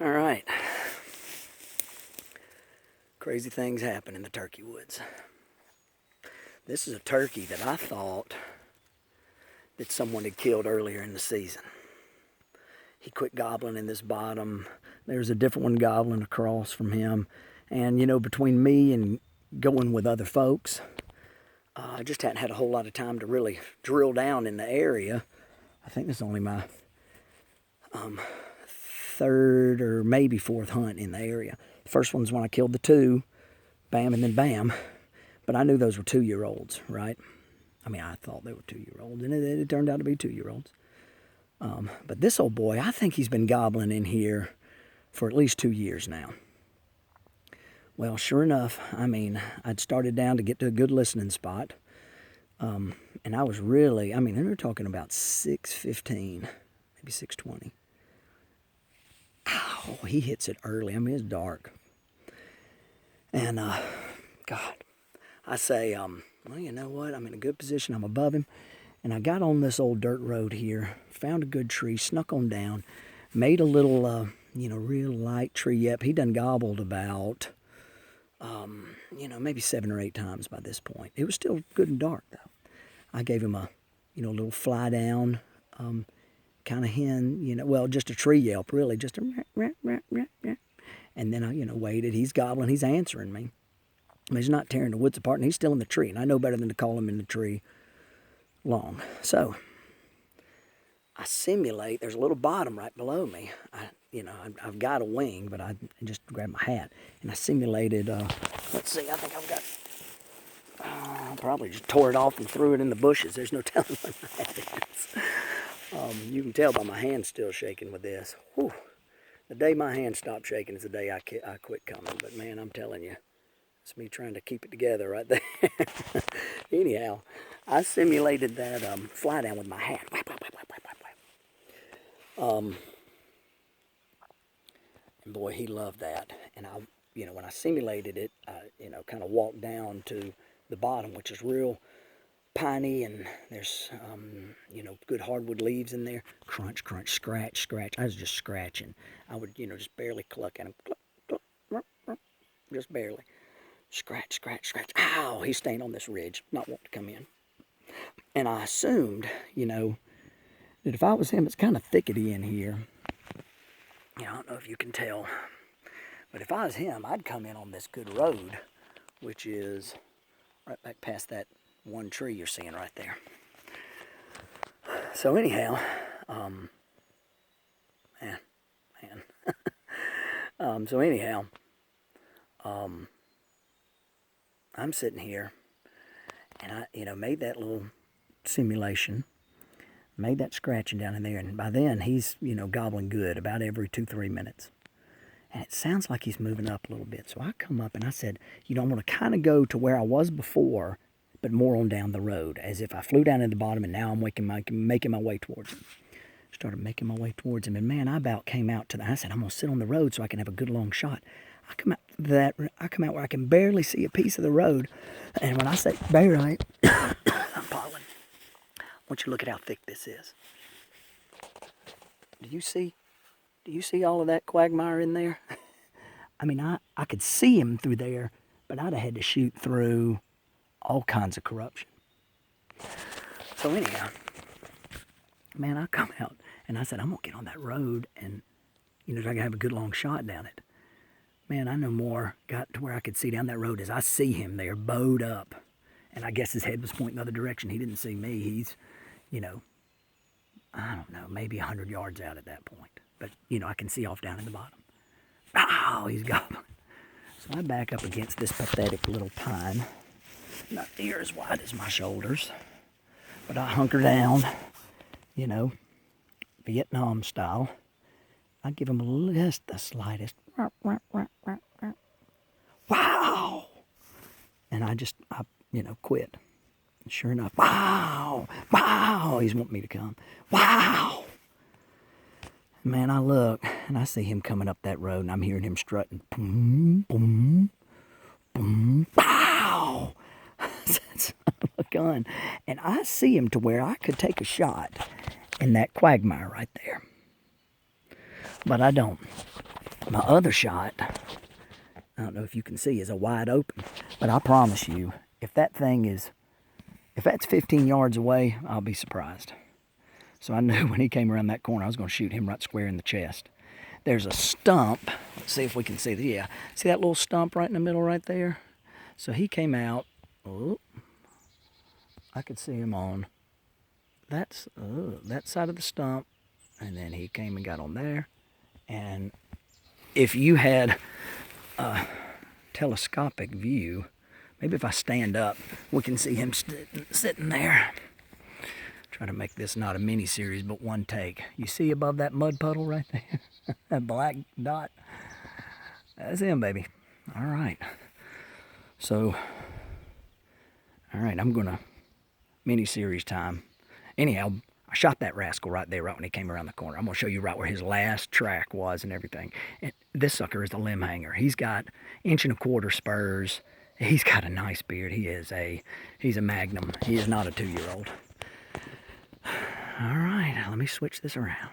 All right. Crazy things happen in the turkey woods. This is a turkey that I thought that someone had killed earlier in the season. He quit gobbling in this bottom. There's a different one gobbling across from him. And, you know, between me and going with other folks, I just hadn't had a whole lot of time to really drill down in the area. I think this is only my third or maybe fourth hunt in the area. The first one's when I killed the two, bam, and then bam. But I knew those were 2-year-olds, right? I mean, I thought they were 2-year-olds, and it turned out to be 2-year-olds. But this old boy, I think he's been gobbling in here for at least 2 years now. Well, sure enough, I mean, I'd started down to get to a good listening spot. And I was really, I mean, they were talking about 6:15, maybe 6:20. Ow, he hits it early. I mean, it's dark. And, God, I say, well, you know what? I'm in a good position. I'm above him. And I got on this old dirt road here, found a good tree, snuck on down, made a little, real light tree. Yep, he done gobbled about, maybe 7 or 8 times by this point. It was still good and dark, though. I gave him a, little fly down kind of hen, well, just a tree yelp, really, just a rah, rah, rah, rah. And then I, waited. He's gobbling. He's answering me. I mean, he's not tearing the woods apart, and he's still in the tree. And I know better than to call him in the tree long. So I simulate. There's a little bottom right below me. I've got a wing, but I just grabbed my hat. And I simulated, let's see, I think I've got, probably just tore it off and threw it in the bushes. There's no telling what my hat is. You can tell by my hand still shaking with this. Whew. The day my hand stopped shaking is the day I quit coming. But man, I'm telling you, it's me trying to keep it together right there. Anyhow, I simulated that fly down with my hat. And boy, he loved that. And when I simulated it, I, kind of walked down to the bottom, which is real piney, and there's, good hardwood leaves in there. Crunch, crunch, scratch, scratch. I was just scratching. I would, just barely cluck at him. Cluck, cluck, just barely. Scratch, scratch, scratch. Ow, he's staying on this ridge, not wanting to come in. And I assumed, that if I was him, it's kind of thickety in here. I don't know if you can tell. But if I was him, I'd come in on this good road, which is right back past that one tree you're seeing right there. So anyhow, I'm sitting here, and I, made that little simulation, made that scratching down in there, and by then he's, gobbling good about every 2-3 minutes. And it sounds like he's moving up a little bit. So I come up and I said, I want to kind of go to where I was before, but more on down the road, as if I flew down at the bottom and now I'm making my way towards him. Started making my way towards him, and man, I about came out to I said, I'm going to sit on the road so I can have a good long shot. I come out where I can barely see a piece of the road, and when I say barely, I'm pollen. I want you to look at how thick this is. Do you see all of that quagmire in there? I mean, I could see him through there, but I'd have had to shoot through all kinds of corruption. So anyhow, man, I come out, and I said, I'm going to get on that road, and, I can have a good long shot down it. Man, I no more got to where I could see down that road as I see him there, bowed up. And I guess his head was pointing the other direction. He didn't see me. He's, I don't know, maybe 100 yards out at that point. But, I can see off down in the bottom. Oh, he's gobbling. So I back up against this pathetic little pine. Not near as wide as my shoulders. But I hunker down, Vietnam style. I give him just the slightest. Wow! And I quit. And sure enough, wow! Wow! He's wanting me to come. Wow! Man, I look, and I see him coming up that road, and I'm hearing him strutting. Boom, boom, boom, wow! Son of a gun. And I see him to where I could take a shot in that quagmire right there. But I don't. My other shot, I don't know if you can see, is a wide open. But I promise you, if that's 15 yards away, I'll be surprised. So I knew when he came around that corner, I was going to shoot him right square in the chest. There's a stump. Let's see if we can see that. Yeah, see that little stump right in the middle right there? So he came out. Oh, I could see him on that side of the stump. And then he came and got on there. And if you had a telescopic view, maybe if I stand up, we can see him sitting there. Try to make this not a mini series, but one take. You see above that mud puddle right there? That black dot? That's him, baby. All right. So, all right, I'm going to mini series time. Anyhow, I shot that rascal right there, right when he came around the corner. I'm going to show you right where his last track was and everything. And this sucker is a limb hanger. He's got 1.25 inch spurs. He's got a nice beard. He's a Magnum. He is not a 2-year-old. All right, let me switch this around.